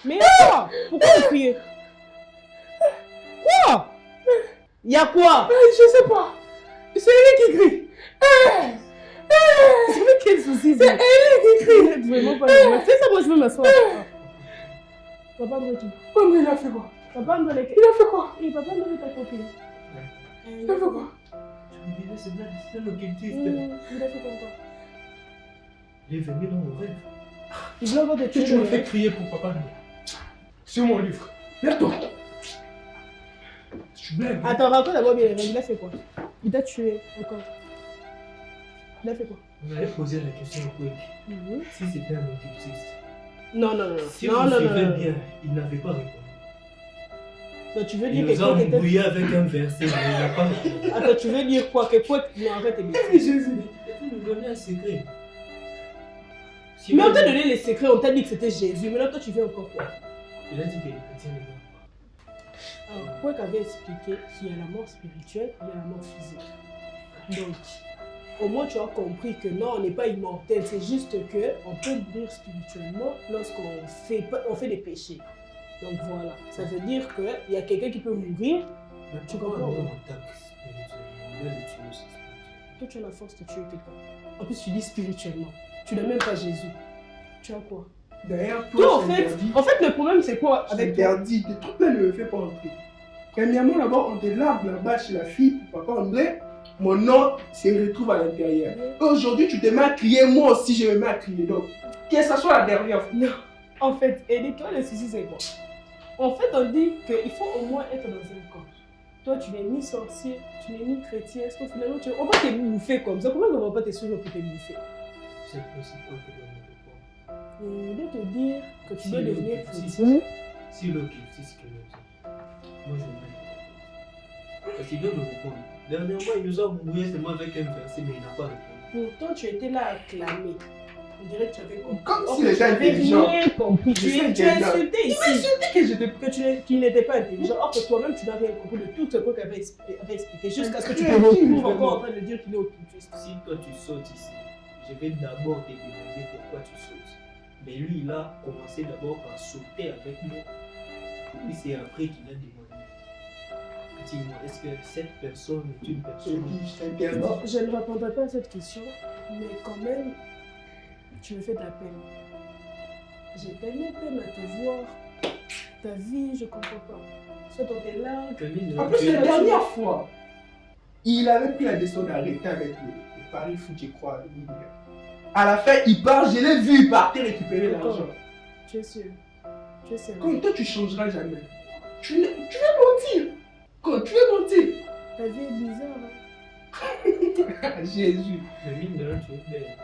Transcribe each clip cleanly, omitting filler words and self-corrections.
Mais quoi? Pourquoi vous criez? Quoi? Y'a quoi? Je sais pas. C'est elle qui crie. C'est vrai quel souci? C'est elle qui crie. Vraiment pas le c'est ça, moi je veux m'asseoir. Papa André, Papa, il a fait quoi? Papa André, il a fait quoi? Et papa André, ta copine. Il a fait quoi? Je me disais, c'est l'occultiste. Il a fait quoi? Il est venu dans mon rêve. Il veut avoir des Si tu me fais crier pour papa, sur mon livre. Lève-toi. Tu blagues. Attends, raconte d'abord bien, il a fait quoi? Il t'a tué encore. Il a fait quoi? Vous avez posé la question au Quick. Si c'était un occultiste. Non. Si vous suivez bien, il n'avait pas répondu. Donc tu veux Il dire nous a embrouillé avec un verset, mais il n'a pas répondu. Attends, tu veux dire quoi? Que quoi? Non, arrête tes bêtises. Jésus. Il faut nous donner un secret. Mais on t'a donné les secrets, on t'a dit que c'était Jésus. Maintenant, toi, tu veux encore quoi? Il a dit que les chrétiens ne meurent pas. Alors, Pouek avait expliqué qu'il y a la mort spirituelle, il y a la mort physique. Donc, au moins, tu as compris que non, on n'est pas immortel. C'est juste qu'on peut mourir spirituellement lorsqu'on fait des péchés. Donc voilà, ça veut dire qu'il y a quelqu'un qui peut mourir. Mais Tu pourquoi comprends? on attaque spirituellement? On doit les tuer aussi spirituellement. Toi, tu as la force de tuer quelqu'un. En plus, tu dis spirituellement. Tu n'as même pas Jésus. Tu as quoi? Derrière Toi, toi, en fait, le problème, c'est quoi avec toi? interdit. Tes trucs là ne me fait pas entrer. Premièrement, d'abord, on te lave là-bas chez la fille pour papa André. Mon nom se retrouve à l'intérieur. Aujourd'hui, tu te mets à crier, moi aussi, je me mets à crier. Donc, que ça soit la dernière fois. Non. En fait, et toi, le souci, c'est quoi? En fait, on dit qu'il faut au moins être dans un corps. Toi, tu n'es ni sorcier, tu n'es ni chrétien. Est-ce que finalement, on va te bouffer comme ça? Comment on ne va pas te suivre pour te bouffer? C'est possible que je me réponde. Il doit te dire que tu dois devenir chrétien. Si l'occultiste que nous dit, moi je me réponds. Parce qu'il doit me répondre. Dernièrement, il nous a embrouillé seulement avec un verset, mais il n'a pas répondu. Pourtant, tu étais là à clamer. On dirait que tu avais compris. Comme Or si que les tu gens n'avais étaient intelligents. rien compris. Je Tu sais as que insulté il m'a ici. insulté que j'étais Qu'il n'était pas intelligent. Or que toi-même, tu n'as rien compris de tout ce qu'il avait expliqué. Jusqu'à ce que tu te Créatif, retrouves vraiment. encore en train de dire qu'il est occultiste. Si toi tu sautes ici, je vais d'abord te demander pourquoi tu sautes. Mais lui, il a commencé d'abord par sauter avec moi. Et puis c'est après qu'il a demandé. Dis-moi, est-ce que cette personne est une personne? Bon, je ne répondrai pas à cette question, mais quand même, tu me fais de la peine. J'ai tellement peine à te voir. Ta vie, je comprends pas. Soit on est là. En plus, la dernière fois, il avait pris la décision d'arrêter avec le Paris Foot, je crois. À la fin, il part, je l'ai vu, il partait récupérer l'argent. Tu es sûr? Tu es sûr? Comme toi, tu changeras jamais. Tu veux mentir. Quand tu veux mentir. Ta vie est bizarre, hein? Jésus. Mais mine de rien, tu es belle.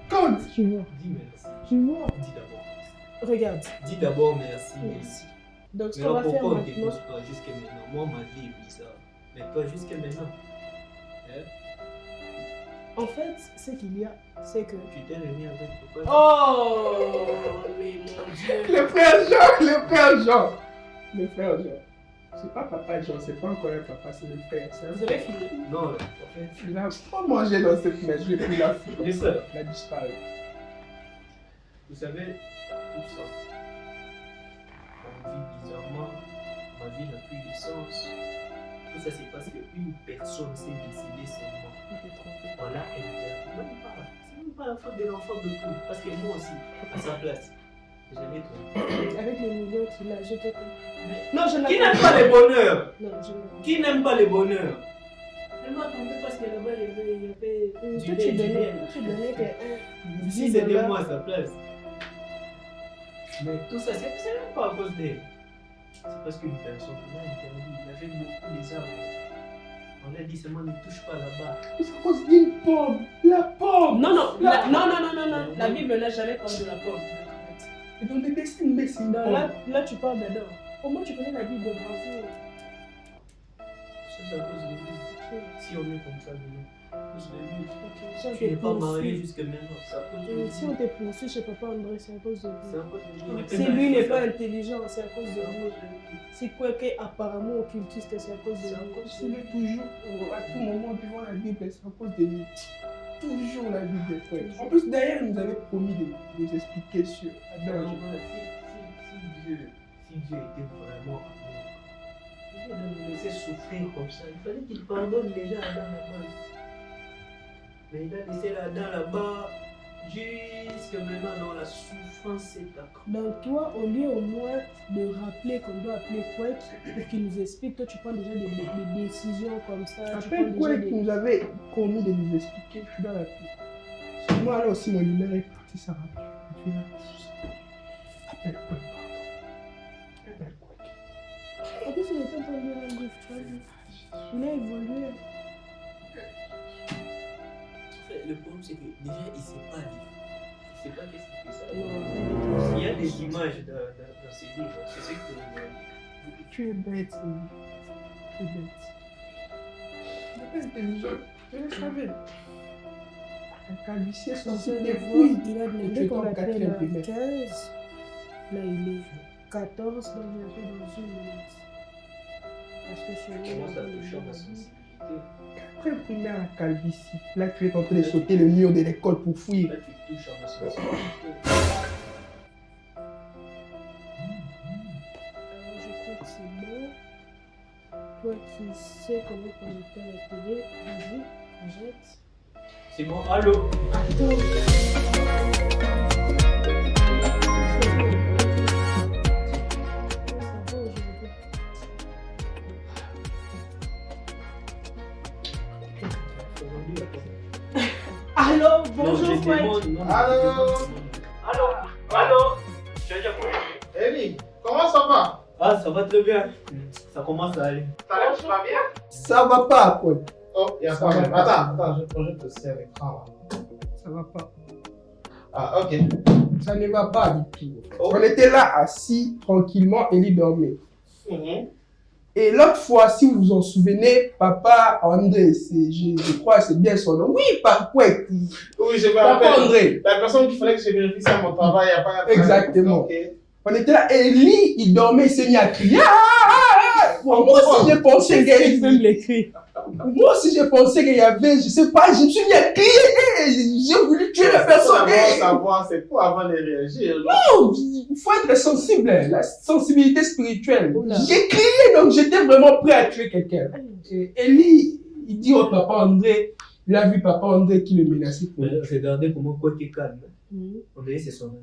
Quand Tu vois? Dis merci. Tu vois? Dis d'abord merci. Regarde. Dis d'abord merci. Merci. Donc, ce Mais qu'on alors va faire pourquoi on ne maintenant. dépose pas jusqu'à maintenant? Moi, ma vie est bizarre. Mais pas jusqu'à maintenant. Hein? En fait, ce qu'il y a, c'est que. Tu t'es remis avec pourquoi? Oh, mais mon Dieu! le frère Jean, le frère Jean. Le frère Jean. C'est pas papa Jean, c'est pas encore un papa, c'est le frère. C'est un Vous avez fini? Non, en fait, Il a pas mangé dans cette messe, je l'ai pris la fille. Les sœurs. Il a disparu. vous savez, tout ça. On vit bizarrement, ma vie n'a plus de sens. Tout ça, c'est parce qu'une personne s'est décidée seulement. Tu t'es trompé. On l'a interdit. C'est même pas la faute de l'enfant de tout. Parce que moi aussi, à sa place, j'allais trompé. Avec les millions qu'il a, je te connais. Non, je n'ai Qui n'aime pas le bonheur? Non, je n'ai Qui n'aime pas le bonheur? Elle m'a trompé parce que là-bas, il y avait. Du Toi, lait, tu du donnais lait. que Si c'était moi à sa place. Mais tout ça, c'est même pas à cause d'elle. C'est parce qu'une personne l'a interdit. Il avait beaucoup des arbres. On a dit seulement ne touche pas là-bas. C'est à cause d'une pomme. La pomme. Non, non, non. La Bible n'a jamais parlé de la pomme. Et dans les destins, mais c'est une Non, pomme. là, tu parles d'Adam. Au moins, tu connais la Bible, bravo. c'est à cause de lui. Si on est comme ça, à cause de lui. Ok, si on Tu n'es te pas marié poursuit- jusqu'à maintenant, c'est à cause de lui. Si on te poursuit chez Papa André, c'est à cause de C'est lui. à cause de lui. Si lui n'est pas intelligent, c'est à cause de lui. Si quoi que apparemment occultiste, c'est à cause de lui. Il est toujours, à tout moment, devant la Bible, c'est à cause de lui. Toujours la Bible, frère. En plus, d'ailleurs, il nous avait promis de nous expliquer sur Adam. Si Dieu était vraiment amour, il ne nous laisser souffrir comme ça. Il fallait qu'il pardonne déjà Adam là-bas. Mais il a laissé Adam là-bas jusqu'à maintenant dans la souffrance et la croix. Donc toi, au lieu au moins de rappeler qu'on doit appeler Kwek pour qu'il nous explique, toi tu prends déjà des décisions comme ça. Tu Après, prends quoi déjà qu'il nous avait promis de nous expliquer, je suis dans la pluie. Parce que moi, là aussi, mon lumière est partie, ça va. Je suis là. Appelle quoi, pardon. Appelle quoi. En plus, il était en train de lire un livre, tu vois. Il a évolué. Le problème, c'est que déjà, il ne sait pas lire. Il ne sait pas qu'est-ce qu'il fait ça. Non. Il y a des images dans ces livres. C'est ce que Tu es bête, Élie. Tu es bête. Tu n'es pas intelligent. Je le savais. La calvitie est censée Il être fouille. a Et demandé tu es qu'on en l'appelle quatrième à primaire. 15. Là, il est 14, donc je l'appelle dans une minute. Parce que chez nous, commence à on toucher à ma est sensibilité. Après primaire, la calvitie. Là, tu es en train de sauter le mur de l'école pour fouiller. Là, tu touches à ma sensibilité. Alors, je crois que c'est bon. Toi qui sais comment connecter la télé, vas-y, projette. C'est bon, allô? Attends. Ça va aujourd'hui. Allô, bonjour, Kwek. Allô? Tu as déjà connecté? Eli, comment ça va? Ah, ça va très bien. Ça commence à aller. Ça va, tu vas bien? Ça va pas, quoi. Oh, il y a Ça pas va même. pas. Attends, je projette aussi à l'écran. Ça va pas. Ah, ok. Ça ne va pas du tout. Oh. On était là assis tranquillement, Élie dormait. Mhm. Et l'autre fois, si vous vous en souvenez, Papa André, je crois que c'est bien son nom. Oui, Papa Kwek. Oui, je me Papa rappelle. André. La personne qu'il fallait que je vérifie ça à mon travail, il n'y a pas. Exactement. Ok. On était là, Élie, il dormait, il s'est mis à crier. Moi aussi, j'ai pensé qu'il Même les cris. Moi aussi, j'ai pensé qu'il y avait, je sais pas, je me suis mis à crier. J'ai voulu tuer la personne. D'abord savoir, c'est quoi avant de réagir. Non, il faut être sensible, la sensibilité spirituelle. Oula. J'ai crié, donc j'étais vraiment prêt à tuer quelqu'un. Et Élie, il dit au Papa André, il a vu Papa André qui le menaçait pour lui. Regardez comment quoi qui est calme. Mhm. On dirait que c'est son ami.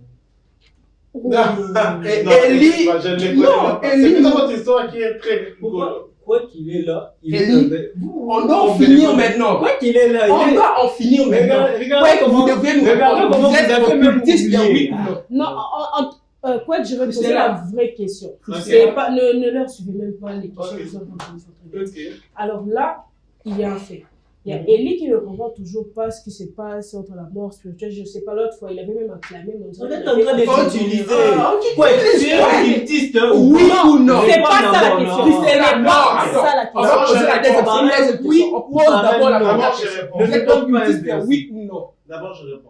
Et Non, Élie, je ne les non, connais pas. C'est Élie, plutôt votre histoire qui est très rigolo. Pourquoi? Quoi qu'il est là, il Et est lui, avec vous. on doit en finir maintenant. Quoi qu'il est là, On il est. doit en finir maintenant. Regardez Ouais, comment vous devez nous regardez répondre. comment Vous êtes avez même occultiste, il y a oublié. oui ou non. Non, quoi que je vais C'est poser là. la vraie question. Ok. C'est pas, ne leur suivez même pas les questions Ok. qu'ils sont en train de faire. Ok. Alors là, il y a un fait. Il y a Élie qui ne comprend toujours pas ce qui se passe entre la mort spirituelle. Je ne sais pas, l'autre fois, il avait même acclamé. Mais On est en train de l'utiliser. Ah, ok, Quoi, tu tu es es occultiste Oui ou non? C'est pas ça la Non, question. non. C'est Non, pas attends. ça la On va question. poser la deuxième question. Oui, On pose d'abord la D'abord, première je question. réponds. Vous êtes occultiste, D'abord, oui ou non? D'abord, je réponds.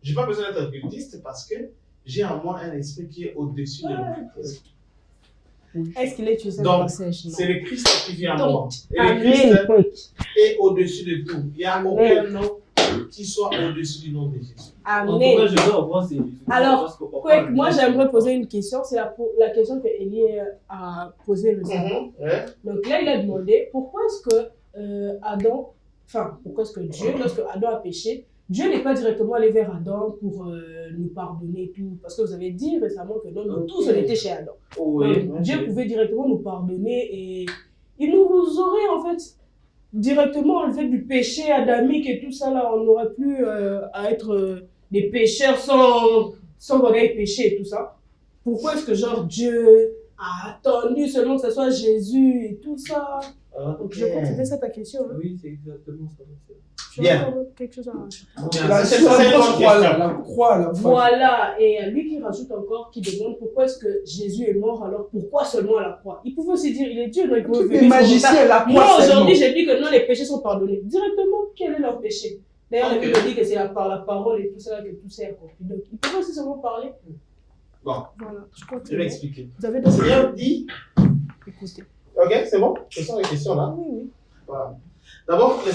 J'ai pas besoin d'être occultiste parce que j'ai en moi un esprit qui est au-dessus de l'occultisme. Est-ce qu'il est utilisé Donc, le passage? C'est le Christ qui vit en moi. Donc, Et le Amen. Christ est au-dessus de tout. Il n'y a aucun nom qui soit au-dessus du nom de Jésus. En tout cas, Amen. je dois revoir ces Alors, parce que papa, Kwek, moi j'aimerais poser une question. C'est la question que Élie a posée récemment. Ouais. Donc là, il a demandé pourquoi est-ce que Adam, enfin, pourquoi est-ce que Dieu, lorsque Adam a péché, Dieu n'est pas directement allé vers Adam pour nous pardonner et tout. Parce que vous avez dit récemment que non, nous tous on était chez Adam. Oui. Donc, Dieu pouvait directement nous pardonner et il nous aurait en fait directement enlevé du péché adamique et tout ça là. On n'aurait plus à être des pécheurs sans qu'on ait péché et tout ça. Pourquoi est-ce que genre Dieu a attendu seulement que ce soit Jésus et tout ça? Donc je crois que c'était ça ta question. Hein. Oui, c'est exactement ça. Tu as Bien. encore quelque chose à rajouter? La C'est seule une bonne croix, question. la croix, la croix. Voilà, et lui qui rajoute encore, qui demande pourquoi est-ce que Jésus est mort, alors pourquoi seulement à la croix? Il pouvait aussi dire, il est Dieu, donc il pouvait Les venir sur magiciens, la Moi croix aujourd'hui, seulement. j'ai dit que non, les péchés sont pardonnés. Directement, quel est leur péché? D'ailleurs, Ok. la Bible dit que c'est par la parole et tout ça que tout s'est accompli. Donc, il pouvait aussi seulement parler. Bon, Voilà, je crois que je c'est vais bon. expliquer. Vous avez Le d'autres Seigneur dit, écoutez. ok, c'est bon? Ce sont les questions là. Oui, oui. Voilà. D'abord, le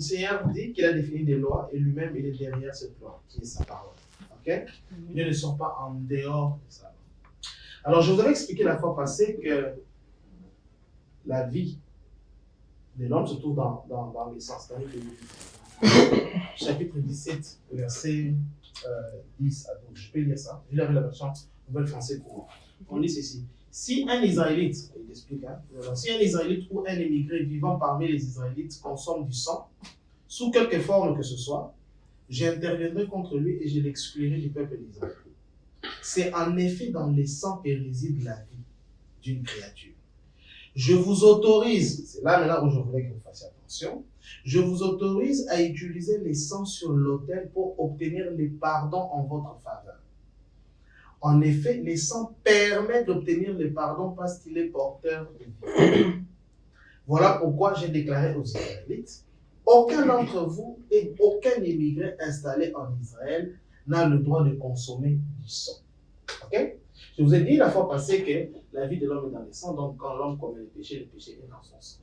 Seigneur dit qu'il a défini des lois et lui-même il est derrière cette loi, qui est sa parole. Ok? Dieu ne sort pas en dehors de ça. Alors, je vous avais expliqué la fois passée que la vie de l'homme se trouve dans l'essence, dans le chapitre 17, verset 10 à 12. Je peux lire ça. Je lis la version nouvelle français courant. On dit ceci. Si un Israélite, il explique, hein, si un Israélite ou un émigré vivant parmi les Israélites consomme du sang, sous quelque forme que ce soit, j'interviendrai contre lui et je l'exclurai du peuple d'Israël. C'est en effet dans les sangs que réside la vie d'une créature. Je vous autorise, c'est là maintenant où je voulais que vous fassiez attention, je vous autorise à utiliser les sangs sur l'autel pour obtenir les pardons en votre faveur. En effet, les sangs permettent d'obtenir le pardon parce qu'il est porteur de vie. Voilà pourquoi j'ai déclaré aux Israélites, aucun d'entre vous et aucun immigré installé en Israël n'a le droit de consommer du sang. Ok? Je vous ai dit la fois passée que la vie de l'homme est dans le sang, donc quand l'homme commet le péché est dans son sang.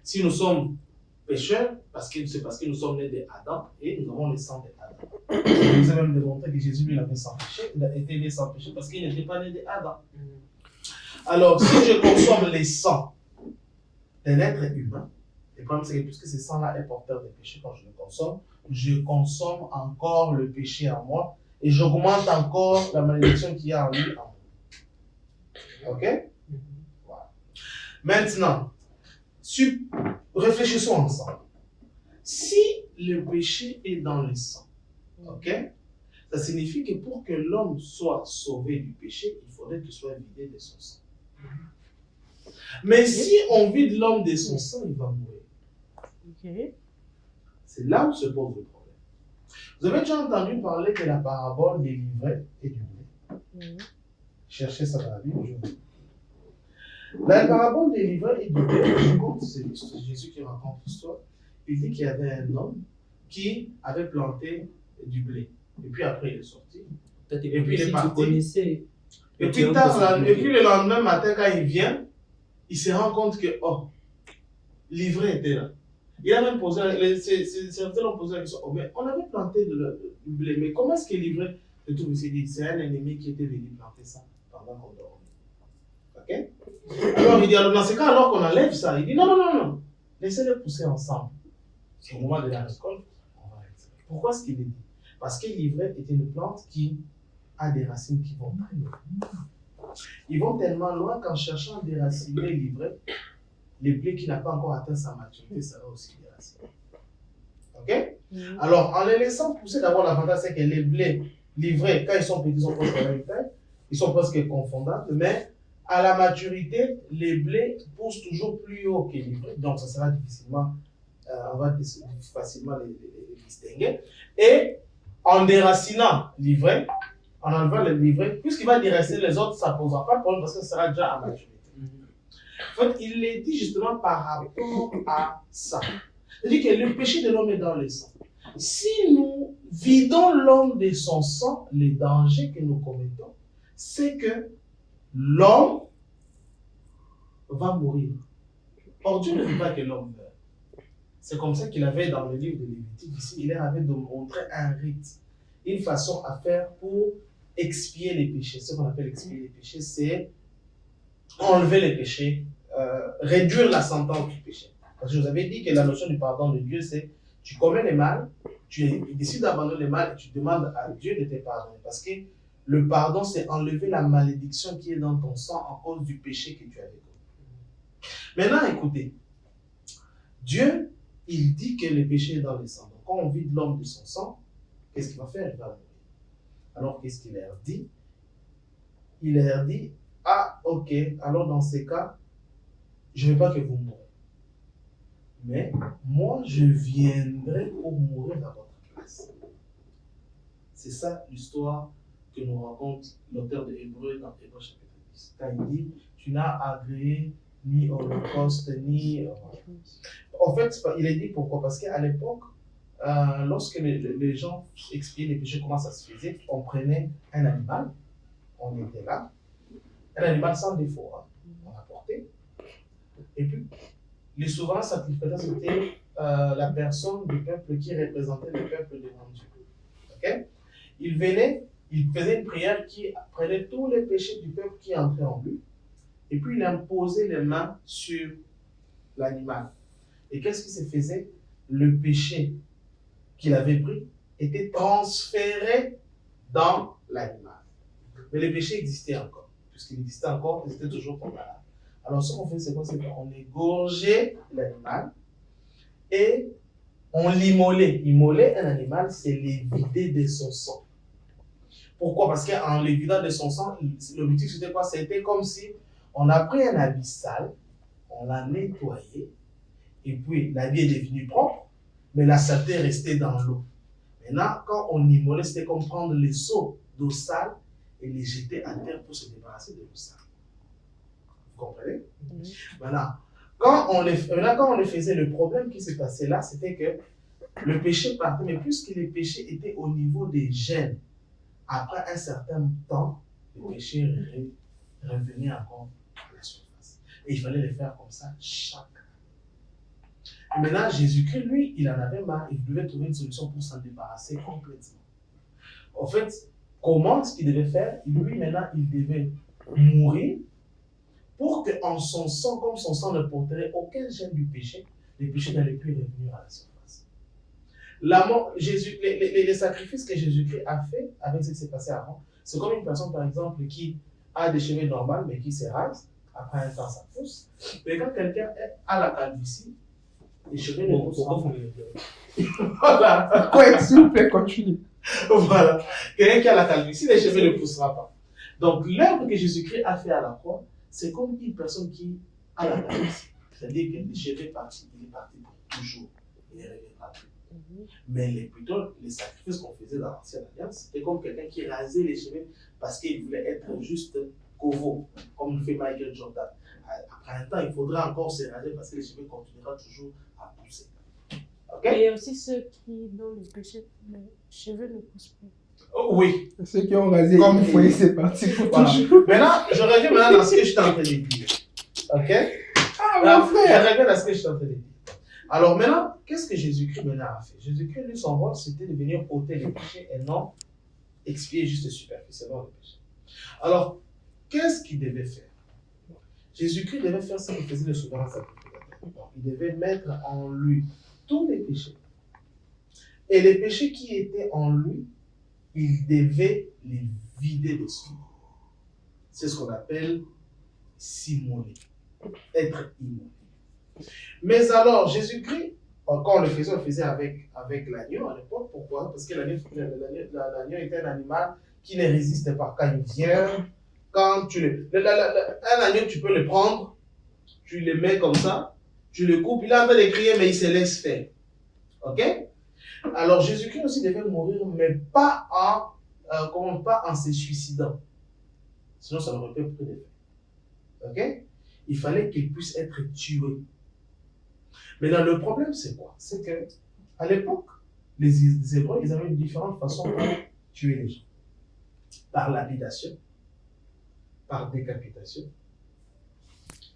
Si nous sommes pécheurs, c'est parce que nous sommes nés d'Adam et nous avons le sang d'Adam. Je vous ai même démontré que Jésus, lui, il avait sans péché, il a été né sans péché parce qu'il n'était pas né d'Adam. Alors, si je consomme les sangs d'un être humain, le problème c'est que puisque ce sang-là est porteur de péché, quand je consomme encore le péché en moi et j'augmente encore la malédiction qu'il y a en lui. Ok? Voilà. Maintenant, réfléchissons ensemble. Si le péché est dans le sang, ok? Ça signifie que pour que l'homme soit sauvé du péché, il faudrait qu'il soit vidé de son sang. Mais si on vide l'homme de son sang, il va mourir. Ok. C'est là où se pose le problème. Vous avez déjà entendu parler de la parabole des livrets et du blé. Cherchez ça dans la Bible aujourd'hui. La parabole des livrets et du blé, c'est Jésus qui raconte l'histoire. Il dit qu'il y avait un homme qui avait planté du blé. Et puis après, il est sorti. Et puis il est tu parti. connaissais. Et puis, le lendemain matin, quand il vient, il se rend compte que, oh, l'ivraie était là. Il a même posé, ses serviteurs ont posé la question, oh, mais on avait planté du blé, mais comment est-ce que l'ivraie se trouve ici? C'est un ennemi qui était venu planter ça pendant qu'on dormait. Ok? Alors il dit, alors dans ce cas, alors qu'on enlève ça, il dit, non, laissez-les pousser ensemble. Au moment de la récolte, on va retirer. Pourquoi est-ce qu'il est dit? Parce que l'ivraie est une plante qui a des racines qui vont très loin. Ils vont tellement loin qu'en cherchant à déraciner l'ivraie, le blé qui n'a pas encore atteint sa maturité sera aussi déraciné. Ok? Alors, en les laissant pousser, d'abord, l'avantage, c'est que les blés, l'ivraie, quand ils sont petits, ils sont presque à la même taille, ils sont presque confondables, mais à la maturité, les blés poussent toujours plus haut que l'ivraie, donc ça sera difficilement, on va facilement les distinguer. Et en déracinant l'ivraie, en enlevant le livret, puisqu'il va déraciner les autres, ça ne posera pas de problème parce que ça sera déjà à maturité. En fait, il est dit justement par rapport à ça. C'est-à-dire que le péché de l'homme est dans le sang. Si nous vidons l'homme de son sang, les dangers que nous commettons, c'est que l'homme va mourir. Or, Dieu ne veut pas que l'homme meure. C'est comme ça qu'il avait dans le livre de Lévitique, ici, il avait de montrer un rite, une façon à faire pour expier les péchés. Ce qu'on appelle expier les péchés, c'est enlever les péchés, réduire la sentence du péché. Parce que je vous avais dit que la notion du pardon de Dieu, c'est tu commets le mal, tu décides d'abandonner le mal et tu demandes à Dieu de te pardonner. Parce que le pardon, c'est enlever la malédiction qui est dans ton sang à cause du péché que tu avais commis. Maintenant, écoutez, Dieu, il dit que le péché est dans le sang. Donc, quand on vide l'homme de son sang, qu'est-ce qu'il va faire? Il va mourir. Alors, qu'est-ce qu'il leur dit? Il leur dit, ah, ok, alors dans ces cas, je ne veux pas que vous mourrez. mais moi, je viendrai pour mourir à votre place. C'est ça l'histoire que nous raconte l'auteur de Hébreux dans Hébreux chapitre 10. Quand il dit, tu n'as agréé ni holocauste, ni... En fait, il est dit pourquoi? Parce qu'à l'époque, lorsque les gens expiaient les péchés, comment ça se faisait? On prenait un animal, on était là, un animal sans défaut, hein, on apportait, et puis les souverains sacrificateurs, c'était la personne du peuple qui représentait le peuple devant Dieu. Okay? Il venait, il faisait une prière qui prenait tous les péchés du peuple qui entraient en lui, et puis il imposait les mains sur l'animal. Et qu'est-ce qui se faisait? Le péché qu'il avait pris était transféré dans l'animal. Mais le péché existait encore. Puisqu'il existait encore, il était toujours condamnable. Alors ce qu'on fait, c'est quoi? C'est qu'on égorgeait l'animal et on l'immolait. Immoler un animal, c'est les vider de son sang. Pourquoi? Parce qu'en les vidant de son sang, l'objectif c'était quoi? C'était comme si on a pris un habit sale, on l'a nettoyé, et puis l'habit est devenu propre, mais la saleté est restée dans l'eau. Maintenant, quand on immolait, c'était comme prendre les seaux d'eau sale et les jeter à terre pour se débarrasser de l'eau sale. Vous comprenez? Maintenant, quand on les faisait, le problème qui se passait là, c'était que le péché partait, mais puisque les péchés étaient au niveau des gènes, après un certain temps, le péché revenait encore à la surface. Et il fallait les faire comme ça chaque année. Et maintenant, Jésus-Christ, lui, il en avait marre, il devait trouver une solution pour s'en débarrasser complètement. En fait, comment ce qu'il devait faire? Lui, maintenant, il devait mourir pour qu'en son sang, comme son sang ne porterait aucun gène du péché, les péchés n'allaient plus revenir à la surface. La mort, les sacrifices que Jésus-Christ a fait avec ce qui s'est passé avant, c'est comme une personne, par exemple, qui a des cheveux normaux, mais qui se rase, après un temps, ça pousse. Mais quand quelqu'un a la calvitie, les cheveux ne poussent pas. Voilà. Ouais, s'il vous plaît, continue. Voilà. Quelqu'un qui a la calvitie, les cheveux ne poussera pas. Donc, l'œuvre que Jésus-Christ a fait à la croix, c'est comme une personne qui a la calvitie. C'est-à-dire que les cheveux partis, il est parti pour toujours. Il ne reviendra plus. Mais les sacrifices qu'on faisait dans l'Ancienne Alliance, c'était comme quelqu'un qui rasait les cheveux parce qu'il voulait être juste covo, comme le fait Michael Jordan. Après un temps, il faudra encore se raser parce que les cheveux continueront toujours à pousser. Okay? Et il y a aussi ceux qui, dans le péché, les cheveux ne poussent plus. Oh, oui. Ceux qui ont rasé une fois, c'est parti pour Voilà. toujours. Maintenant, je reviens maintenant dans ce que je suis en train de dire. Ok? Ah, mon frère! Je reviens dans ce que je suis en train de dire. Alors maintenant, qu'est-ce que Jésus-Christ maintenant a fait? Jésus-Christ, lui, son rôle, c'était de venir ôter les péchés et non expier juste superficiellement les péchés. Alors, qu'est-ce qu'il devait faire? Jésus-Christ devait faire ce que faisait le souverain sacrificateur. Il devait mettre en lui tous les péchés. Et les péchés qui étaient en lui, il devait les vider de soi. C'est ce qu'on appelle s'immoler, être immolé. Mais alors, Jésus-Christ, quand on le faisait avec l'agneau à l'époque. Pourquoi? Parce que l'agneau était un animal qui ne résiste pas. Quand il vient, quand un agneau, tu peux le prendre, tu le mets comme ça, tu le coupes, il a envie de crier, mais il se laisse faire. Ok? Alors, Jésus-Christ aussi devait mourir, mais pas en se suicidant. Sinon, ça n'aurait pas pris d'effet. Ok? Il fallait qu'il puisse être tué. Maintenant, le problème, c'est quoi? C'est qu'à l'époque, les Hébreux, ils avaient une différente façon pour tuer les gens. Par lapidation, par décapitation,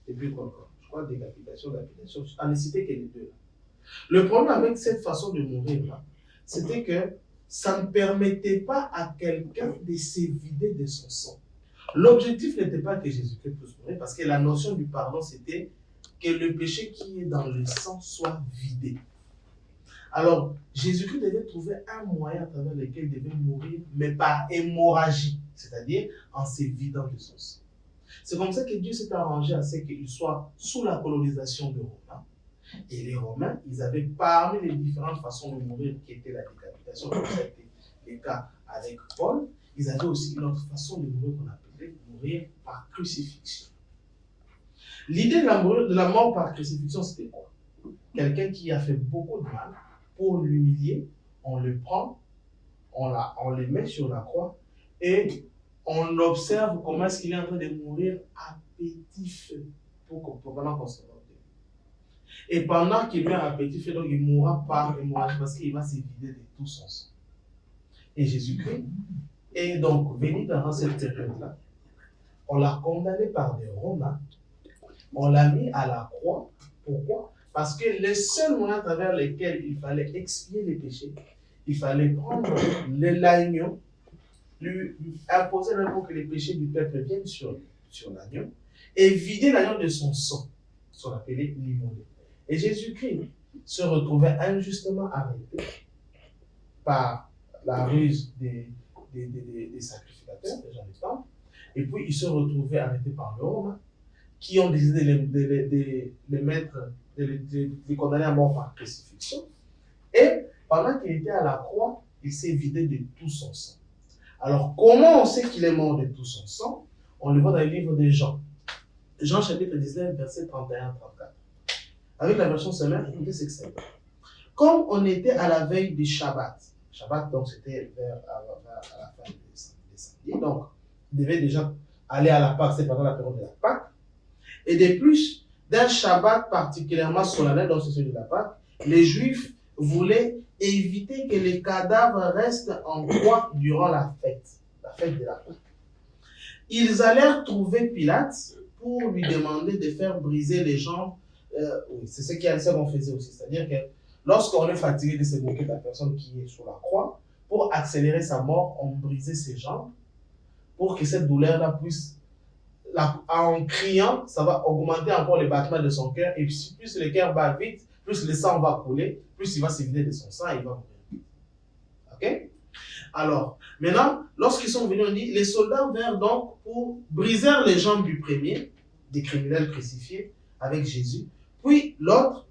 et puis quoi encore? Je crois décapitation, lapidation, à ne citer que les deux. Le problème avec cette façon de mourir là, c'était que ça ne permettait pas à quelqu'un de se vider de son sang. L'objectif n'était pas que Jésus-Christ puisse mourir, parce que la notion du pardon, c'était que le péché qui est dans le sang soit vidé. Alors, Jésus-Christ devait trouver un moyen à travers lequel il devait mourir, mais par hémorragie, c'est-à-dire en se vidant de son sang. C'est comme ça que Dieu s'est arrangé à ce qu'il soit sous la colonisation des Romains. Et les Romains, ils avaient parmi les différentes façons de mourir, qui était la décapitation, comme ça a été le cas avec Paul, ils avaient aussi une autre façon de mourir qu'on appelait mourir par crucifixion. L'idée de la mort par crucifixion, c'était quoi? quelqu'un qui a fait beaucoup de mal, pour l'humilier, on le prend, on le met sur la croix et on observe comment est-ce qu'il est en train de mourir à petit feu pendant qu'on se rende. Et pendant qu'il meurt à petit feu, donc il mourra par hémorragie parce qu'il va se vider de tout son sang. Et Jésus-Christ est donc venu dans cette période-là. On l'a condamné par des Romains. On l'a mis à la croix. Pourquoi? Parce que les seuls moyens à travers lesquels il fallait expier les péchés, il fallait prendre l'agneau, lui imposer pour que les péchés du peuple viennent sur l'agneau et vider l'agneau de son sang, ce qu'on appelait l'immolé. Et Jésus-Christ se retrouvait injustement arrêté par la ruse des sacrificateurs, des gens du temple, et puis il se retrouvait arrêté par les Romains qui ont décidé de les condamner à mort par crucifixion. Et pendant qu'il était à la croix, il s'est vidé de tout son sang. Alors, comment on sait qu'il est mort de tout son sang? On le voit dans le livre de Jean. Jean chapitre 19, verset 31-34. Avec la version semaine, écoutez ce que c'est. Comme on était à la veille du Shabbat, Shabbat, donc c'était à la fin des samedis, donc il devait déjà aller à la Pâque, c'est pendant la période de la Pâque. Et de plus, d'un Shabbat particulièrement solennel, donc c'est celui de la Pâque, les Juifs voulaient éviter que les cadavres restent en croix durant la fête de la Pâque. Ils allèrent trouver Pilate pour lui demander de faire briser les jambes. Oui, c'est ce qu'on faisait aussi, c'est-à-dire que lorsqu'on est fatigué de se moquer de la personne qui est sur la croix, pour accélérer sa mort, on brisait ses jambes pour que cette douleur-là puisse, en criant, ça va augmenter encore les battements de son cœur, et puis plus le cœur bat vite, plus le sang va couler, plus il va se vider de son sang et il va mourir. Ok? Alors, maintenant, lorsqu'ils sont venus, on dit, les soldats vinrent donc pour briser les jambes du premier, des criminels crucifiés, avec Jésus. Puis l'autre,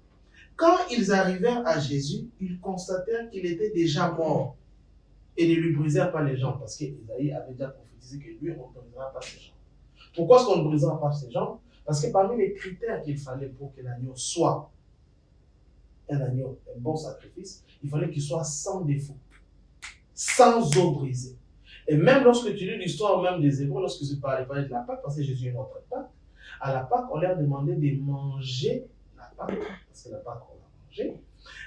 quand ils arrivèrent à Jésus, ils constatèrent qu'il était déjà mort et ne lui brisèrent pas les jambes, parce qu'Ésaïe avait déjà prophétisé que lui, on ne brisera pas ses jambes. Pourquoi est-ce qu'on ne brisera pas ses jambes? Parce que parmi les critères qu'il fallait pour que l'agneau soit un agneau, un bon sacrifice, il fallait qu'il soit sans défaut, sans os brisés. Et même lorsque tu lis l'histoire même des Hébreux, lorsque tu parlais de la Pâque, parce que Jésus est notre Pâque, à la Pâque, on leur demandait de manger la Pâque, parce que la Pâque, on l'a mangée,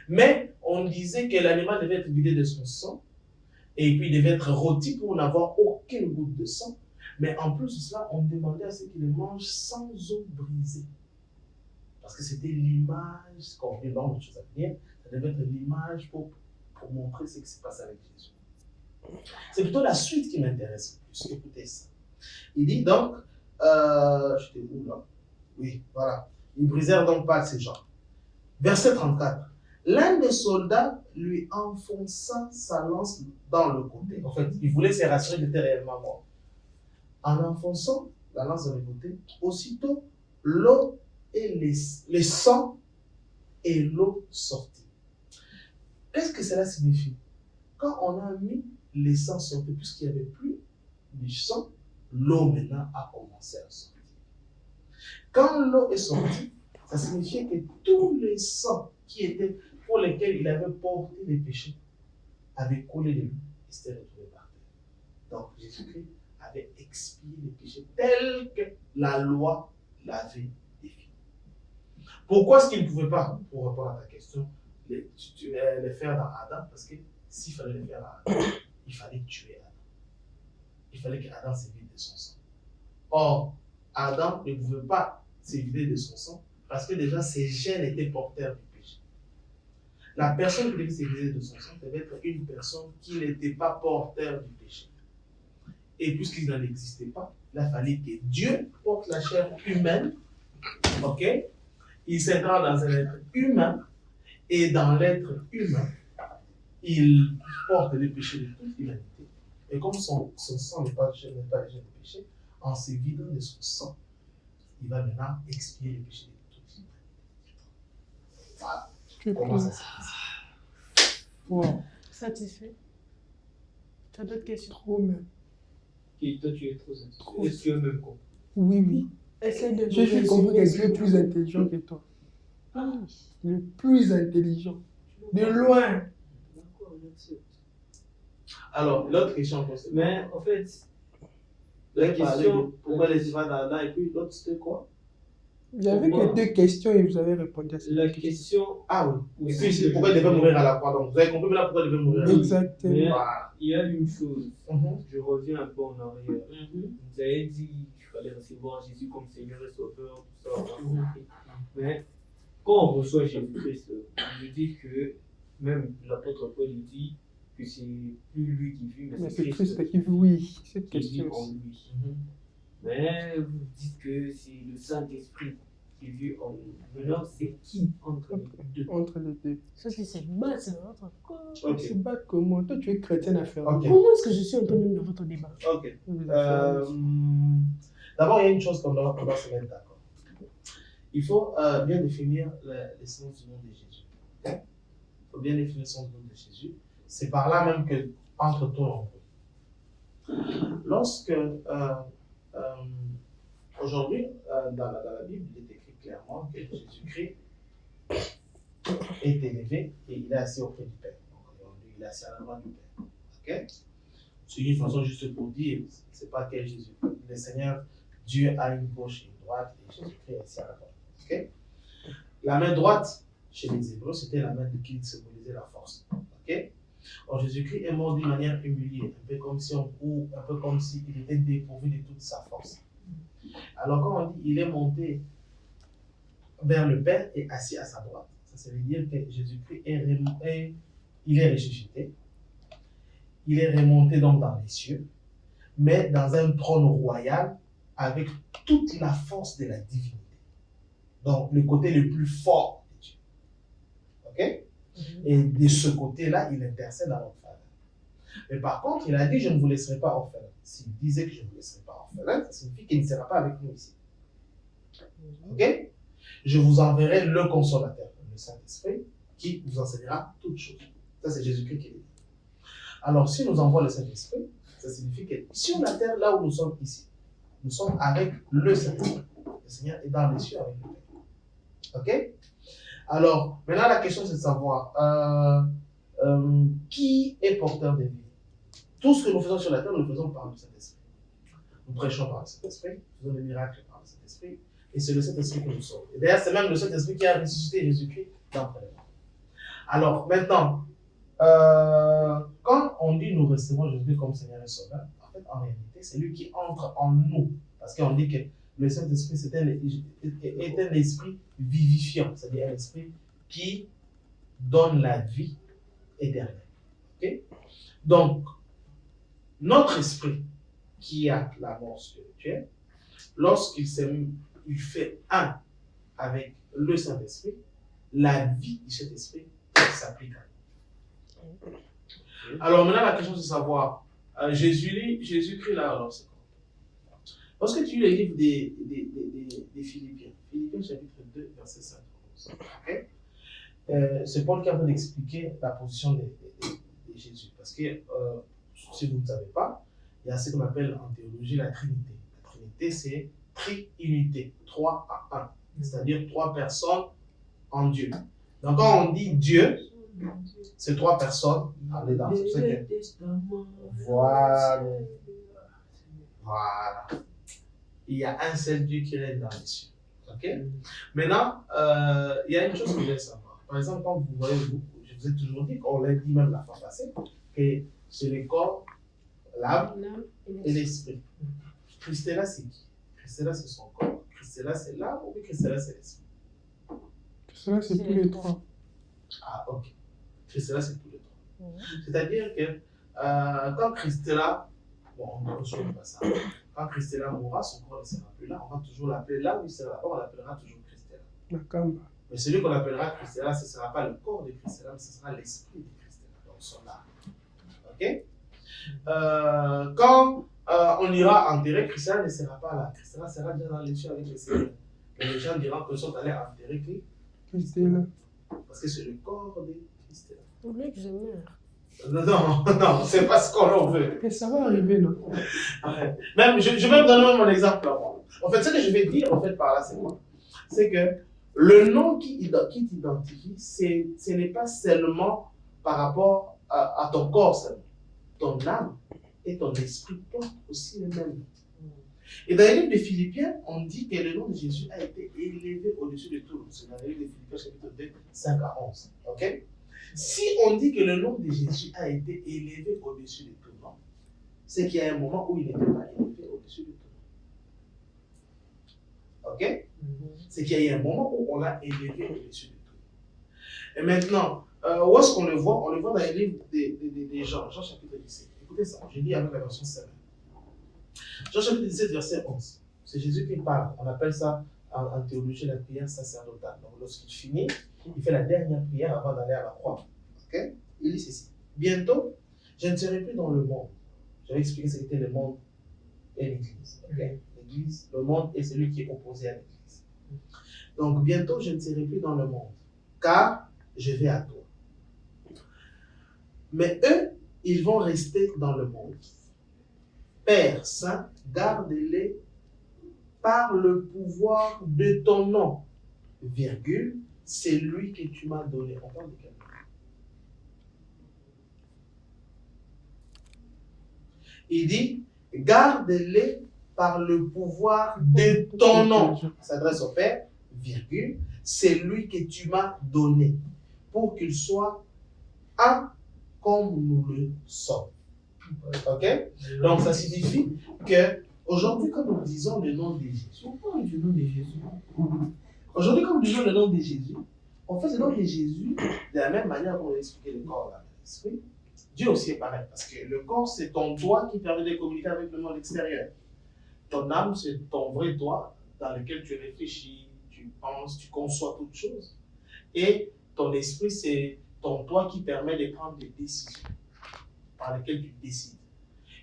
mais on disait que l'animal devait être vidé de son sang, et puis il devait être rôti pour n'avoir aucune goutte de sang. Mais en plus de cela, on demandait à ceux qui le mangent sans os brisés. Parce que c'était l'image, quand on vient dans les choses à venir, ça devait être l'image pour montrer ce qui se passe avec Jésus. C'est plutôt la suite qui m'intéresse le plus. Écoutez ça. Il dit donc, j'étais où là? Oui, voilà. Ils brisèrent donc pas ses jambes. Verset 34. L'un des soldats lui enfonça sa lance dans le côté. En fait, il voulait se rassurer qu'il était réellement mort. En enfonçant la lance dans le côté, aussitôt l'eau et les sang et l'eau sortit. Qu'est-ce que cela signifie? Quand on a mis les sangs sortis, puisqu'il n'y avait plus du sang, l'eau maintenant a commencé à sortir. Quand l'eau est sortie, ça signifiait que tous les sangs qui étaient pour lesquels il avait porté les péchés avaient coulé de lui et s'étaient retrouvés par terre. Donc Jésus-Christ avait expié les péchés tels que la loi l'avait défini. Pourquoi est-ce qu'il ne pouvait pas, pour répondre à ta question, les faire dans Adam? Parce que s'il fallait les faire à Adam, il fallait tuer Adam. Il fallait qu'Adam se vide de son sang. Or, Adam ne pouvait pas se vider de son sang parce que déjà ses gènes étaient porteurs du péché. La personne qui devait se vider de son sang devait être une personne qui n'était pas porteur du péché. Et puisqu'il n'en existait pas, il a fallu que Dieu porte la chair humaine, ok? Il s'incarne dans un être humain, et dans l'être humain, il porte les péchés de toute l'humanité. Et comme son sang n'est pas les gènes de péché, en se vidant de son sang, il va maintenant expier les péchés de toute l'humanité. Voilà. Comment ça se passe? Wow. Satisfait? Tu as d'autres questions? Trop même. Et toi, tu es trop satisfait. Est-ce que tu as même compris? Oui, oui. Essaye de J'ai compris que résumer Dieu est plus intelligent que toi. Le plus intelligent. De loin. D'accord, j'accepte. Alors, l'autre question qu'on se Mais en fait, la la question, question. pourquoi les enfants d'Adam et puis l'autre c'était quoi? Il n'y avait que 2 questions et vous avez répondu à ces La 2 questions. question. Ah oui. Et aussi puis c'est que pourquoi je il devait voulais- mourir à la croix. Donc vous avez compris maintenant pourquoi il devait mourir à la croix. Exactement. Mais Voilà. il y a une chose, Mhm. je reviens un peu en arrière. Mhm. Vous avez dit qu'il fallait recevoir Jésus comme Seigneur et Sauveur, tout ça. on a Mhm. compris. Mais quand on reçoit Jésus-Christ, on nous dit que, même l'apôtre Paul il dit que c'est plus lui qui vit, Mais mais c'est c'est Christ Christ qui vit, oui, cette qui vit question en aussi. lui. Mhm. Mais vous dites que c'est le Saint-Esprit qui vit en nous. Maintenant, c'est qui entre les deux? Entre les deux. Ça, c'est cette base, c'est notre corps. Ok. Se battre comment? Toi, tu es chrétien affaire. Ok. Comment est-ce que je suis entendu dans votre débat? Ok. D'abord, il y a une chose qu'on doit se mettre d'accord. Il faut bien définir l'essence du nom de Jésus. Il faut bien définir l'essence du nom de Jésus. C'est par là même que entre toi et moi. Lorsque aujourd'hui, dans la Bible, il est écrit clairement que Jésus-Christ est élevé et il est assis auprès du Père. Donc, il est assis à la droite du Père. Ok? C'est une façon juste pour dire, c'est pas quel Jésus. Le Seigneur, Dieu a une gauche et une droite et Jésus-Christ est assis à la droite. Ok? La main droite, chez les Hébreux, c'était la main de qui symbolisait la force. Ok? Or, Jésus-Christ est mort d'une manière humiliée, un peu comme si un peu comme s'il était dépourvu de toute sa force. Alors, quand on dit il est monté vers le Père et assis à sa droite, ça veut dire que Jésus-Christ il est ressuscité, il est remonté donc dans les cieux, mais dans un trône royal avec toute la force de la divinité. Donc, le côté le plus fort de Dieu. Ok? Et de ce côté-là, il intercède à notre faveur. Mais par contre, il a dit, je ne vous laisserai pas orphelin. S'il disait que je ne vous laisserai pas orphelin, ça signifie qu'il ne sera pas avec nous ici. Ok? Je vous enverrai le consolateur, le Saint-Esprit, qui vous enseignera toutes choses. Ça, c'est Jésus-Christ qui le dit. Alors, si nous envoie le Saint-Esprit, ça signifie que sur la terre, là où nous sommes ici, nous sommes avec le Saint-Esprit. Le Seigneur est dans les cieux avec le Père. Ok? Alors, maintenant, la question, c'est de savoir qui est porteur de vie. Tout ce que nous faisons sur la terre, nous le faisons par le Saint-Esprit. Nous prêchons par le Saint-Esprit, nous faisons des miracles par le Saint-Esprit, et c'est le Saint-Esprit qui nous sauve. Et d'ailleurs, c'est même le Saint-Esprit qui a ressuscité Jésus-Christ d'entre les morts. Alors, maintenant, quand on dit nous recevons Jésus comme Seigneur et Sauveur, en fait, en réalité, c'est lui qui entre en nous. Parce qu'on dit que le Saint-Esprit est un esprit vivifiant, c'est-à-dire un esprit qui donne la vie éternelle. Okay? Donc, notre esprit qui a la mort spirituelle, lorsqu'il il fait un avec le Saint-Esprit, la vie de cet esprit s'applique à nous. Alors maintenant, la question c'est de savoir, Jésus-Christ là, alors c'est quoi? Lorsque tu lis le livre des Philippiens, Philippiens chapitre 2, verset 5. Okay? C'est Paul qui a d'expliquer la position de Jésus. Parce que, si vous ne savez pas, il y a ce qu'on appelle en théologie la Trinité. La Trinité, c'est tri-unité, 3 à 1. C'est-à-dire 3 personnes en Dieu. Donc quand on dit Dieu, c'est 3 personnes en dedans. C'est ça que... Voilà. Il y a un seul Dieu qui règne dans les cieux. Ok? Maintenant, il y a une chose que je voulais savoir. Par exemple, quand vous voyez, je vous ai toujours dit, on l'a dit même la fois passée, que c'est le corps, l'âme et l'esprit. Christella, c'est qui? Christella, c'est son corps. Christella, c'est l'âme ou Christella, c'est l'esprit? Cela, c'est tous les 3. Ah, ok. Christella, c'est tous les 3. C'est-à-dire que quand Christella, bon, on ne reçoit pas ça. Quand Christella mourra, son corps ne sera plus là. On va toujours l'appeler là où il sera. On l'appellera toujours Christella. D'accord. Mais celui qu'on appellera Christella, ce ne sera pas le corps de Christella, mais ce sera l'esprit de Christella, donc son âme. Ok? Quand on ira enterrer, Christella ne sera pas là. Christella sera déjà dans les cieux avec le Seigneur. Et les gens diront qu'ils sont allés enterrer qui? Christella. Parce que c'est le corps de Christella. Vous voulez que je meure? Non, c'est pas ce qu'on veut. Mais ça va arriver, non? Ouais. Même, je vais me donner mon exemple là. En fait, ce que je vais dire en fait, par là, c'est quoi? C'est que Le nom qui t'identifie, ce n'est pas seulement par rapport à ton corps seulement. Ton âme et ton esprit portent aussi le même nom. Et dans le livre de Philippiens, on dit que le nom de Jésus a été élevé au-dessus de tout. C'est dans le livre de Philippiens, chapitre 2, 5 à 11. Okay? Si on dit que le nom de Jésus a été élevé au-dessus de tout nom, c'est qu'il y a un moment où il n'était pas élevé au-dessus de tout nom. Ok? C'est qu'il y a un moment où on l'a élevé au-dessus de tout. Et maintenant, où est-ce qu'on le voit? On le voit dans le livre des Jean, Jean chapitre 17. Écoutez ça, je lis avec la version 7. Jean chapitre 17, verset 11. C'est Jésus qui parle. On appelle ça en théologie la prière sacerdotale. Donc lorsqu'il finit, il fait la dernière prière avant d'aller à la croix. Okay? Il dit ceci. Bientôt, je ne serai plus dans le monde. J'avais expliqué ce qu'était le monde et l'Église. Okay? L'Église, le monde est celui qui est opposé à l'Église. Donc bientôt, je ne serai plus dans le monde, car je vais à toi. Mais eux, ils vont rester dans le monde. Père Saint, garde-les par le pouvoir de ton nom, virgule, c'est lui que tu m'as donné. On parle de quel nom? Il dit, garde-les par le pouvoir de ton nom. Il s'adresse au Père, virgule, c'est lui que tu m'as donné, pour qu'il soit un comme nous le sommes. Ok? Donc ça signifie que aujourd'hui, comme nous disons le nom de Jésus, on parle du nom de Jésus. Aujourd'hui, comme nous disons le nom de Jésus, on fait le nom de Jésus de la même manière qu'on a expliqué le corps et l'esprit. Dieu aussi est pareil, parce que le corps, c'est ton toi qui permet de communiquer avec le monde extérieur. Ton âme, c'est ton vrai toi dans lequel tu réfléchis, tu penses, tu conçois toutes choses. Et ton esprit, c'est ton toi qui permet de prendre des décisions par lesquelles tu décides.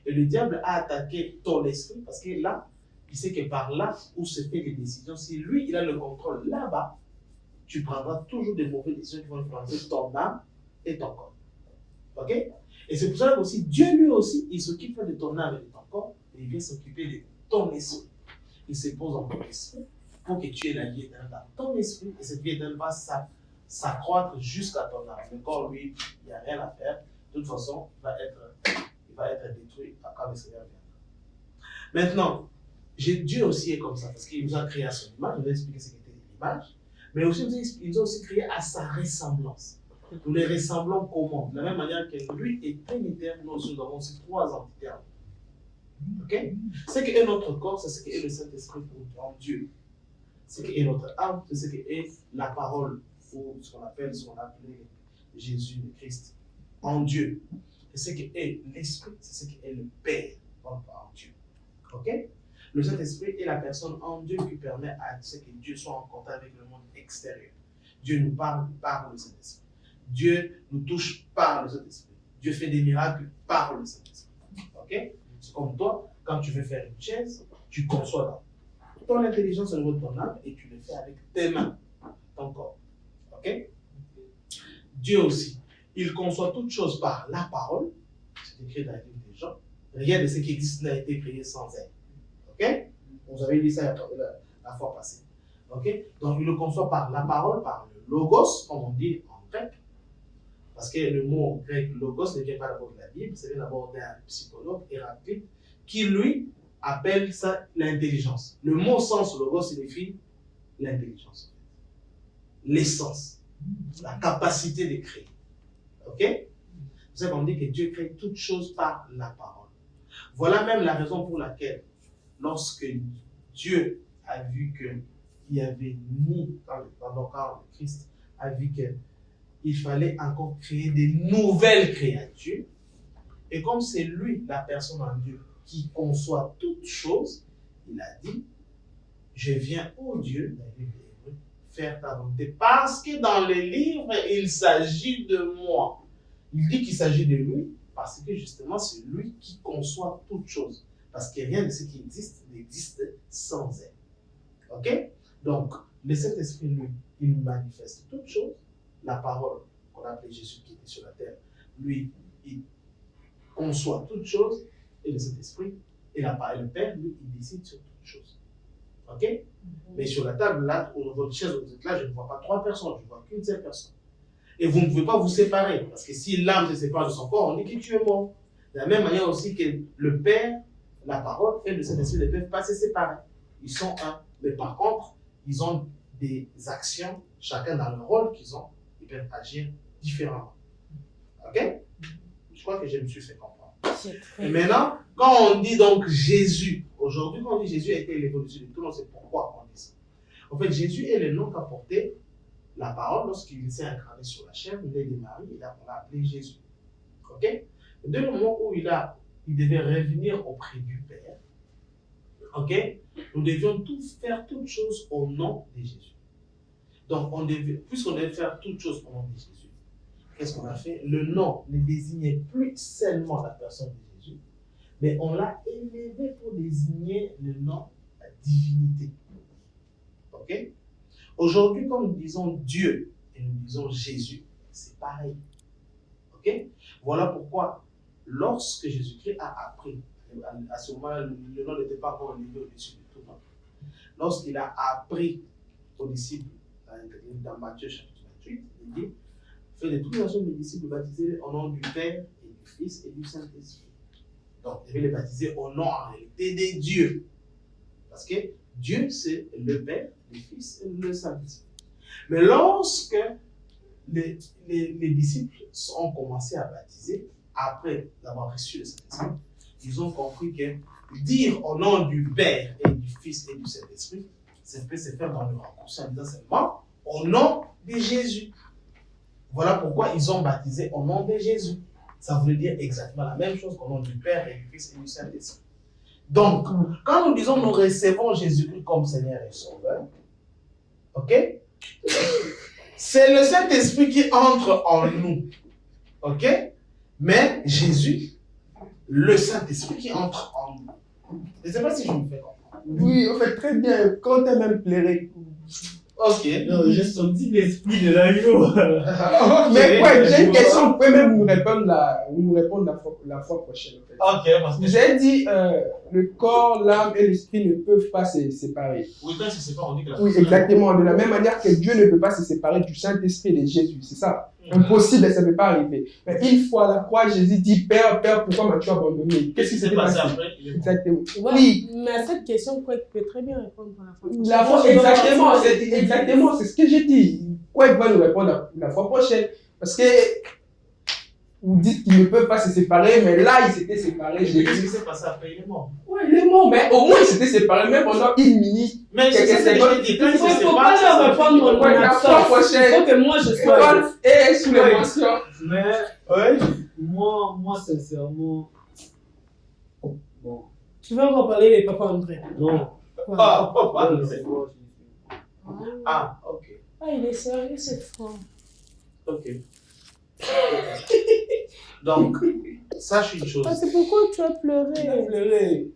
Et le diable a attaqué ton esprit parce que là, il sait que par là où se fait les décisions, si lui, il a le contrôle là-bas, tu prendras toujours des mauvaises décisions qui vont influencer ton âme et ton corps. Ok? Et c'est pour ça aussi, Dieu lui aussi, il s'occupe de ton âme et de ton corps, mais il vient s'occuper de ton esprit. Il se pose dans ton esprit pour que tu aies la vie éternelle dans ton esprit, et cette vie éternelle va s'accroître jusqu'à ton âme. Le corps, lui, il n'y a rien à faire. De toute façon, il va être détruit quand le Seigneur viendra. Maintenant, Dieu aussi est comme ça, parce qu'il nous a créé à son image. Je vais expliquer ce qu'était l'image, mais aussi, il nous a aussi créé à sa ressemblance. Nous les ressemblons comment? De la même manière que lui est trinitaire, nous aussi nous avons aussi trois entités. Ok? Ce qui est notre corps, c'est ce qui est le Saint-Esprit en Dieu. Ce qui est notre âme, c'est ce qui est la parole, ou ce qu'on appelle Jésus, le Christ, en Dieu. Et ce qui est l'Esprit, c'est ce qui est le Père en Dieu. Ok? Le Saint-Esprit est la personne en Dieu qui permet à ce que Dieu soit en contact avec le monde extérieur. Dieu nous parle par le Saint-Esprit. Dieu nous touche par le Saint-Esprit. Dieu fait des miracles par le Saint-Esprit. Ok? C'est comme toi, quand tu veux faire une chaise, tu conçois ton intelligence au niveau de ton âme et tu le fais avec tes mains, ton corps. Ok? Dieu aussi, il conçoit toutes choses par la parole. C'est écrit dans le livre des Jean. Rien de ce qui existe n'a été créé sans elle. Ok? Vous avez dit ça la fois passée. Ok? Donc il le conçoit par la parole, par le logos, comme on dit en grec. Parce que le mot grec logos ne vient pas d'abord de la Bible, ça vient d'abord d'un psychologue, Héraclite, qui lui appelle ça l'intelligence. Le mot sens logos signifie l'intelligence, l'essence, la capacité de créer. Ok? C'est pour ça qu'on dit que Dieu crée toutes choses par la parole. Voilà même la raison pour laquelle, lorsque Dieu a vu qu'il y avait ni, dans le cas de Christ, a vu qu'il fallait encore créer des nouvelles créatures, et comme c'est lui, la personne en Dieu, qui conçoit toutes choses, il a dit, je viens, ô Dieu, dans le livre des Hébreux, faire ta volonté. Parce que dans les livres, il s'agit de moi. Il dit qu'il s'agit de lui, parce que justement, c'est lui qui conçoit toutes choses. Parce que rien de ce qui existe n'existe sans elle. Ok? Donc, le Saint-Esprit, lui, il manifeste toutes choses. La parole qu'on appelait Jésus qui était sur la terre, lui, il conçoit toutes choses. Et le Saint-Esprit, et le Père, lui, il décide sur toutes choses. Ok? Mais sur la table, là, au votre chaise, vous êtes là, je ne vois pas 3 personnes, je ne vois qu'une seule personne. Et vous ne pouvez pas vous séparer. Parce que si l'âme se sépare de son corps, on dit que tu es mort. De la même manière aussi que le Père, la parole et le Saint-Esprit ne peuvent pas se séparer. Ils sont un. Mais par contre, ils ont des actions, chacun dans le rôle qu'ils ont, ils peuvent agir différemment. Ok? Je crois que je me suis fait comprendre. Et maintenant, quand on dit donc Jésus, aujourd'hui, quand on dit Jésus a été l'évolution de tout le monde, c'est pourquoi on dit ça. En fait, Jésus est le nom qu'a porté la parole lorsqu'il s'est incarné sur la chair, né de Marie, on l'a appelé Jésus. Ok? Dès le moment où il devait revenir auprès du Père, ok? Nous devions faire toutes choses au nom de Jésus. Donc, puisqu'on devait faire toutes choses au nom de Jésus, qu'est-ce qu'on a fait? Le nom ne désignait plus seulement la personne de Jésus, mais on l'a élevé pour désigner le nom, la divinité. Ok? Aujourd'hui, quand nous disons Dieu et nous disons Jésus, c'est pareil. Ok? Voilà pourquoi, lorsque Jésus-Christ a appris, à ce moment-là, le nom n'était pas encore élevé au-dessus de tout le monde. Lorsqu'il a appris aux disciples, dans Matthieu chapitre 28, il dit: faites de toutes les nations des disciples, baptisez au nom du Père et du Fils et du Saint-Esprit. Donc, vous devez les baptiser au nom en réalité des dieux. Parce que Dieu, c'est le Père, le Fils et le Saint-Esprit. Mais lorsque les disciples ont commencé à baptiser, après avoir reçu le Saint-Esprit, ils ont compris que dire au nom du Père et du Fils et du Saint-Esprit, ça peut se faire dans le raccourci en disant seulement au nom de Jésus. Voilà pourquoi ils ont baptisé au nom de Jésus. Ça voulait dire exactement la même chose qu'au nom du Père et du Fils et du Saint-Esprit. Donc, quand nous disons nous recevons Jésus-Christ comme Seigneur et Sauveur, ok? C'est le Saint-Esprit qui entre en nous, ok? Mais Jésus, le Saint-Esprit qui entre en nous. Je ne sais pas si je me fais comprendre. Oui, en fait, très bien. Quand t'es même plairé. Ok. Non, j'ai senti l'esprit de l'agneau. Mais ouais, j'ai une question. Vous pouvez même nous répondre la fois prochaine. En fait. Ok, parce que Vous avez dit le corps, l'âme et l'esprit ne peuvent pas se séparer. oui, quand c'est pas, on dit que la Oui, exactement. De la même manière que Dieu ne peut pas se séparer du Saint-Esprit et de Jésus. C'est ça. Impossible, ça ne peut pas arriver. Mais une fois à la croix, Jésus dit: Père, Père, pourquoi m'as-tu abandonné? Qu'est-ce qui s'est passé après? Exactement. Ouais, Oui. mais à cette question, Kwek peut très bien répondre pour la fois prochaine. La fois, exactement, c'est ce que j'ai dit. Kwek va nous répondre la fois prochaine. Parce que vous dites qu'ils ne peuvent pas se séparer, mais là, ils s'étaient séparés. Qu'est-ce qui s'est passé après? Il est mort. Ouais, il est mort, mais au moins, ils s'étaient séparés, même pendant une minute. Mais c'est ça que je dis. Quand Il il ne se faut pas sépare, leur répondre mon la fois absence. prochaine. Il faut que moi, je sois. Paul est sous l'émotion. Mais ouais. moi, sincèrement, bon, Tu veux encore parler des papas André? non. Ah, Ouais, c'est bon, ah, ok. Ah, il est sérieux cette fois. Ok. Donc, sache une chose. Ah, c'est pourquoi tu as pleuré. Il a pleuré.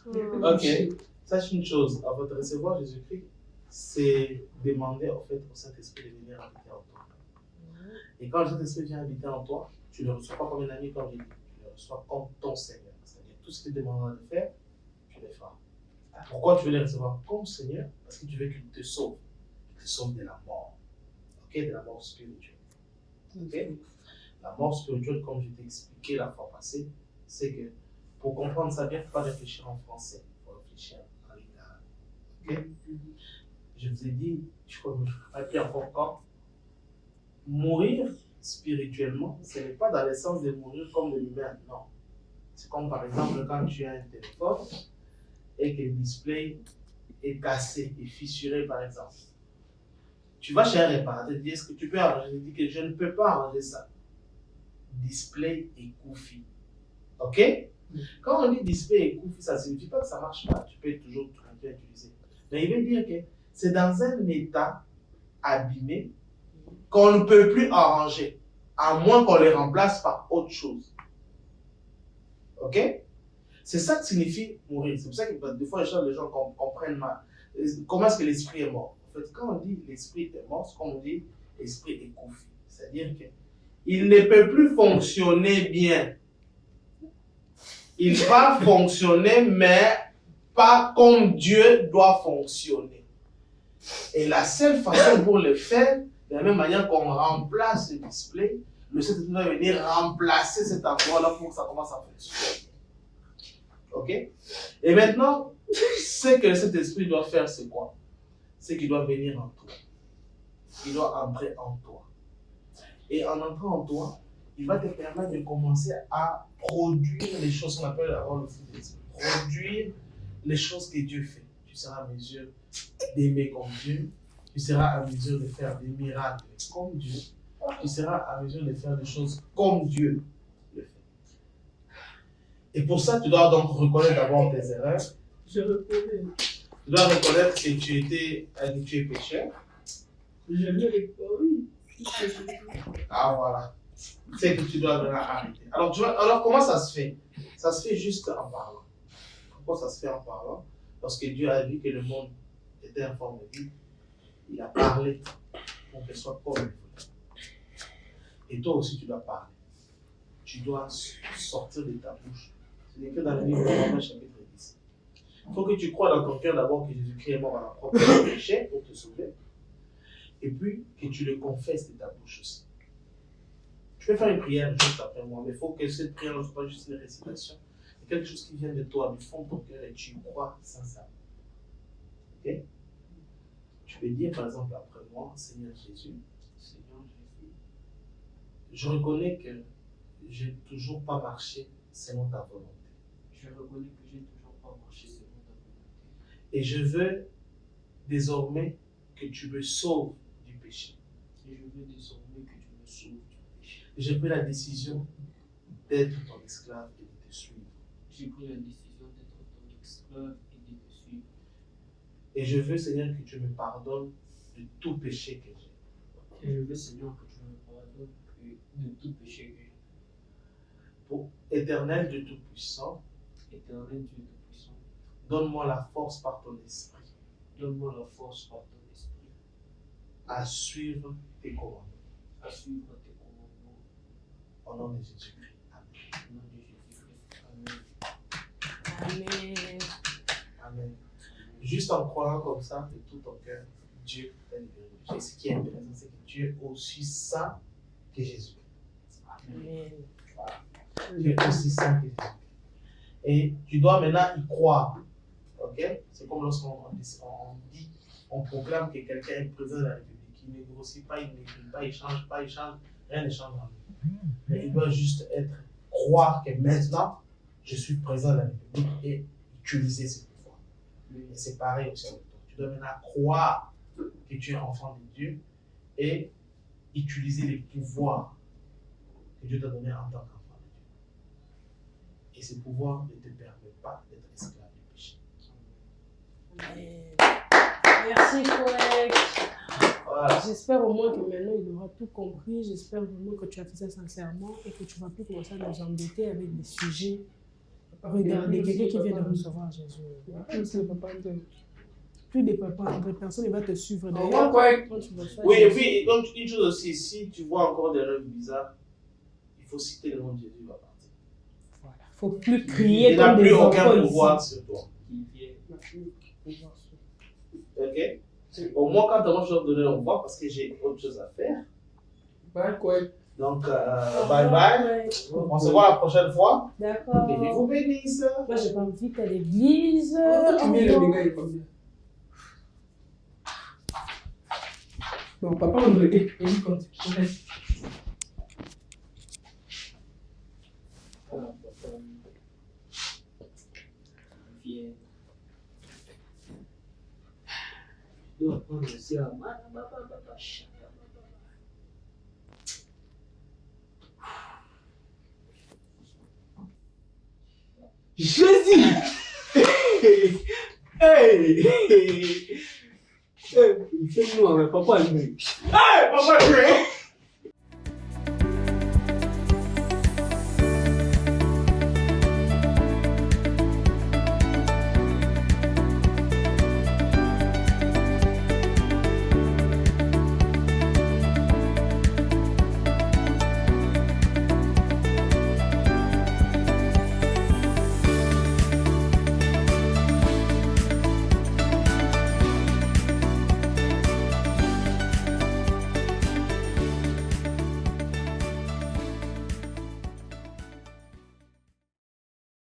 Ok. Sache une chose. Avant de recevoir Jésus-Christ, c'est demander en fait au Saint-Esprit de venir habiter en toi. Et quand le Saint-Esprit vient habiter en toi, tu ne le reçois pas comme un ami, comme j'ai dit. Tu le reçois comme ton Seigneur. C'est-à-dire tout ce qu'il te demandera de faire, tu le feras. Pourquoi tu veux le recevoir comme Seigneur? Parce que tu veux qu'il te sauve. Qu'il te sauve de la mort. Ok? De la mort spirituelle. Ok? La mort spirituelle, comme je t'ai expliqué la fois passée, c'est que pour comprendre ça bien, il ne faut pas réfléchir en français. Il faut réfléchir en littéral. Ok? Je vous ai dit, je crois que je ne sais pas encore quand, mourir spirituellement, ce n'est pas dans le sens de mourir comme de l'humain, non. C'est comme par exemple quand tu as un téléphone et que le display est cassé et fissuré par exemple. Tu vas chez un réparateur, tu dis: est-ce que tu peux arranger? Il dit que je ne peux pas arranger ça. Display et Koufi. Ok? Quand on dit display et Koufi, ça ne signifie pas que ça ne marche pas. Tu peux toujours utiliser. Mais il veut dire que c'est dans un état abîmé qu'on ne peut plus arranger, à moins qu'on les remplace par autre chose. Ok? C'est ça que signifie mourir. C'est pour ça que des fois les gens comprennent mal. Comment est-ce que l'esprit est mort? En fait, quand on dit l'esprit est mort, c'est comme on dit l'esprit est Koufi. C'est-à-dire que il ne peut plus fonctionner bien. Il va fonctionner, mais pas comme Dieu doit fonctionner. Et la seule façon pour le faire, de la même manière qu'on remplace le display, le Saint-Esprit va venir remplacer cet endroit-là pour que ça commence à fonctionner. Ok? Et maintenant, ce que le Saint-Esprit doit faire, c'est quoi? C'est qu'il doit venir en toi. Il doit entrer en toi. Et en entrant en toi, il va te permettre de commencer à produire les choses qu'on appelle avoir le fruit de l'esprit. Produire les choses que Dieu fait. Tu seras à mesure d'aimer comme Dieu. Tu seras à mesure de faire des miracles comme Dieu. Tu seras à mesure de faire des choses comme Dieu le fait. Et pour ça, tu dois donc reconnaître d'abord tes erreurs. Je reconnais. Tu dois reconnaître que tu étais habitué pécheur. Je le reconnais, oui. Ah voilà. C'est que tu dois maintenant arrêter. Alors comment ça se fait? Ça se fait juste en parlant. Pourquoi ça se fait en parlant? Parce que Dieu a vu que le monde était en forme de vie. Il a parlé pour qu'elle soit comme il voulait. Et toi aussi tu dois parler. Tu dois sortir de ta bouche. C'est écrit dans le livre de Romains chapitre 10. Il faut que tu crois dans ton cœur d'abord que Jésus-Christ est mort à la propre péché pour te sauver. Et puis que tu le confesses de ta bouche aussi. Tu peux faire une prière juste après moi, mais il faut que cette prière ne soit pas juste une récitation. C'est quelque chose qui vient de toi, du fond de ton cœur, et tu y crois sincèrement. Ok? Tu peux dire par exemple après moi, Seigneur Jésus, je reconnais que je n'ai toujours pas marché selon ta volonté. Je reconnais que j'ai toujours pas marché selon ta volonté. Et je veux désormais que tu me sauves du péché. Et je veux désormais que tu me sauves du péché. J'ai pris la décision d'être ton esclave et de te suivre. J'ai pris la décision d'être ton esclave et de te suivre. Et je veux, Seigneur, que tu me pardonnes de tout péché que j'ai. Et je veux, Seigneur, que tu me pardonnes de tout péché que j'ai. Pour éternel Dieu Tout-Puissant, Éternel Dieu Tout-Puissant, donne-moi la force par ton esprit donne-moi la force par ton esprit à suivre tes commandements. à suivre tes commandements. Au nom de Jésus-Christ. Amen. Au nom de Jésus-Christ. Amen. Amen. Amen. Juste en croyant comme ça, de tout ton cœur, Dieu t'a libéré. Et ce qui est intéressant, c'est que Dieu est aussi saint que Jésus. Amen. Dieu est aussi saint que Jésus. Et tu dois maintenant y croire. Ok? C'est comme lorsqu'on dit, on proclame que quelqu'un est président de la République. Il ne grossit pas, il n'écrit pas, il ne change pas, rien ne change en lui. Mais il doit juste croire que maintenant, je suis président de la République et utiliser ce pouvoir. Et c'est pareil aussi avec toi. Tu dois maintenant croire que tu es enfant de Dieu et utiliser les pouvoirs que Dieu t'a donné en tant qu'enfant de Dieu. Et ces pouvoirs ne te permettent pas d'être esclave du péché. Amen. Merci, Forex. Voilà. J'espère au moins que maintenant il aura tout compris. J'espère vraiment que tu as fait ça sincèrement et que tu ne vas plus commencer à nous embêter avec des sujets. Regardez, quelqu'un qui vient de recevoir Jésus. Plus des papas, des personnes, il va te suivre. D'ailleurs, quand tu vas faire Oui, et Jésus, puis, donc, une chose aussi, si tu vois encore des rêves bizarres, il faut citer le nom de Jésus, il va partir. voilà. Faut plus crier Il n'a comme plus des aucun enfants pouvoir ici. sur toi. Qui vient. Ok? Au moins, quand moi, je dois te donner au revoir parce que j'ai autre chose à faire. Donc, bye bye. On se voit la prochaine fois. D'accord. Que Dieu vous bénisse. Moi, j'ai pas envie qu'à l'église. Non, papa, on me dit. Viens. Je dois prendre aussi la main. Jésus! Hey! Fais-nous avec papa lui. Hey, papa,